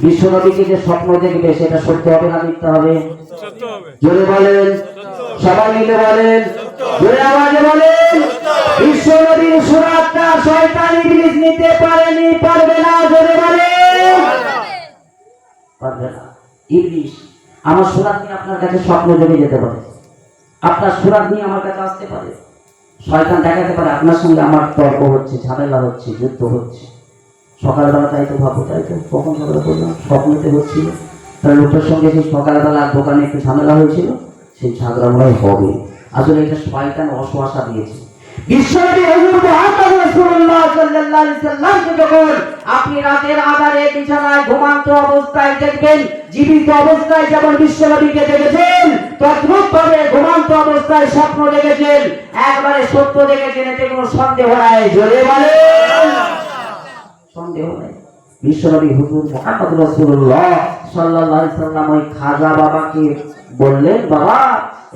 বিশ্বনবীকে যে স্বপ্ন দেখবে সেটা সত্য হবে না মিথ্যা হবে? জোরে বলেন, সবাই মিলে বলেন, জোরে আওয়াজে বলেন। বিশ্বনবীর সুরাতটা শয়তান ইবলিস নিতে পারেনি, পারবে না। জোরে বলেন, পারবে না। ইবলিস আমার সুরাত নিয়ে আপনার কাছে স্বপ্ন জেগে যেতে পারে, আপনার সুরাত নিয়ে আমার কাছে আসতে পারে। শয়তান দেখাতে পারে আপনার সঙ্গে আমার তর্ক হচ্ছে, ঝামেলা হচ্ছে, যুদ্ধ হচ্ছে। সকালবেলা তাই তো ভাবো, তাই তো কখন সকালে বললাম স্বপ্নতে হচ্ছিল, তার লোকটার সঙ্গে সেই সকালবেলা দোকানে একটু ঝামেলা হয়েছিল, সেই ঝগড়া মনে হবে। আসলে এটা শয়তান অশোয়াশা দিয়েছে। বিশ্বনবী হুজুর মুহাম্মদ রাসূলুল্লাহ সাল্লাল্লাহু আলাইহি সাল্লামকে যখন আপনি রাতের আঁধারে বিছানায় ঘুমান্ত অবস্থায় দেখবেন, জীবিত অবস্থায় যেমন বিশ্বনবীকে দেখেছেন, তদ্রূপভাবে ঘুমান্ত অবস্থায় স্বপ্ন দেখেছেন, একবারে সত্য দেখেছেন, এতে কোনো সন্দেহ নাই। জোরে বলেন, সন্দেহ নাই। বিশ্বনবী হুজুর মুহাম্মদ রাসূলুল্লাহ সাল্লাল্লাহু আলাইহি সাল্লাম ওই খাজা বাবাকে বললেন, বাবা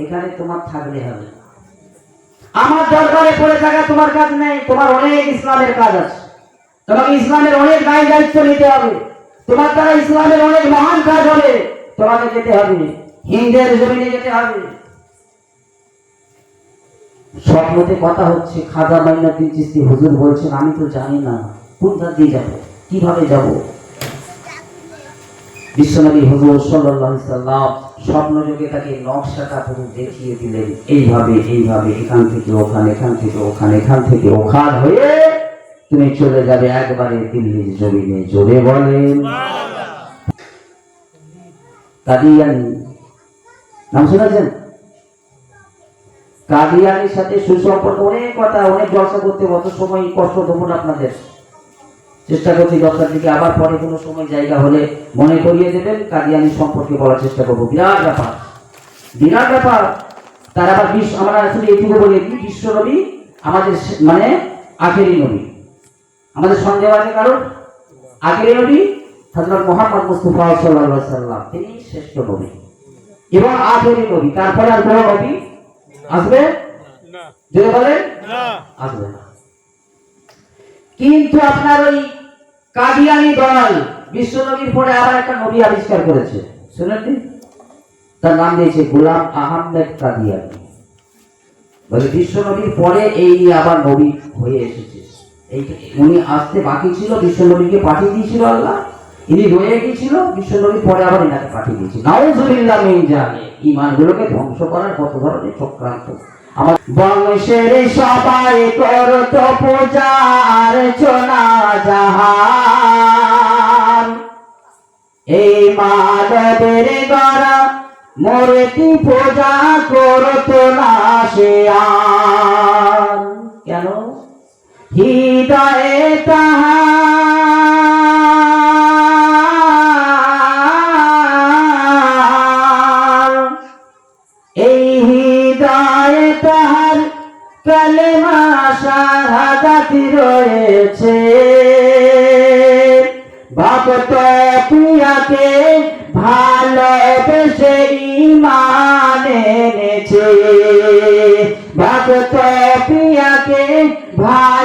এখানে তোমার থাকলে হবে, আমার দরবারে পড়ে থাকা তোমার কাজ নেই, তোমার অনেক ইসলামের কাজ আছে, তোমাকে ইসলামের অনেক দায় দায়িত্ব নিতে হবে, তোমার দ্বারা ইসলামের অনেক মহান কাজ হবে, তোমাকে যেতে হবে, হিন্দের জমিনে যেতে হবে। স্বপ্নতে কথা হচ্ছে, খাজা মাইনুদ্দিন চিশতি হুজুর বলছেন, আমি তো জানি না কোন ধার দিয়ে যাবো, কিভাবে যাব। বিশ্বনবী হুজুর সাল্লাল্লাহু আলাইহি সাল্লাম স্বপ্ন যোগে তাকে নকশাটা পুরো দেখিয়ে দিলেন, এইভাবে এইভাবে, এখান থেকে ওখানে, এখান থেকে ওখানে, এখান থেকে ওখান হয়ে তুমি চলে যাবে একবারে দিল্লির জমিনে। জোরে বলেন, কাদিয়ানি নাম শুনেছেন? কাদিয়ানির সাথে সুসম্পর্ক, অনেক কথা, অনেক জলসা করতে, অত সময় কষ্ট দেবো না আপনাদের, চেষ্টা করছি 10টার দিকে আবার পরে কোনো সময় জায়গা হলে মনে করিয়ে দেবেন, কাদিয়ানি সম্পর্কে বলার চেষ্টা করবো। বিরাট ব্যাপার, বিরাট ব্যাপার। তার আবার আমরা আসলে এইটুকু বলি কি, বিশ্ব নবী আমাদের মানে আখেরি নবী। আমাদের সন্দেহ আছে কারণ? আখেরি নবী হযরত মুহাম্মদ মুস্তাফা সাল্লাল্লাহু আলাইহি সাল্লাম, তিনি শ্রেষ্ঠ নবী এবং আখেরি নবী। তারপরে আর কোনো নবী আসবে না। যদি বলেন না, আসবে না। কিন্তু আপনার ওই কাদিয়ানি দল বিশ্বনবীর পরে আবার একটা নবী আবিষ্কার করেছে, শুনেননি? তার নাম দিয়েছে গোলাম আহমেদ কাদিয়ানি। বলে বিশ্বনবীর পরে এই আবার নবী হয়ে এসেছে, উনি আসতে বাকি ছিল, বিশ্বনবীকে পাঠিয়ে দিয়েছিল আল্লাহ, ইনি রয়ে গিয়েছিল, বিশ্বনবীর পরে আবার এনাকে পাঠিয়ে দিয়েছে। নাউযুবিল্লাহ মিন জালিক। ঈমানগুলোকে ধ্বংস করার কত ধরনের চক্রান্ত। আমার বংশের সবাই করত পূজা অর্চনা জাহান, এই মানবের গড়া মূর্তি পূজা করত না সে আর। কেন? হৃদয়ে তাহার, এই হৃদয়ে তাহার কালেমা শাহাদাত রয়েছে, ভক্ত প্রিয়াকে ভালোবেসে ঈমান এনেছে, ভক্ত প্রিয়াকে ভালো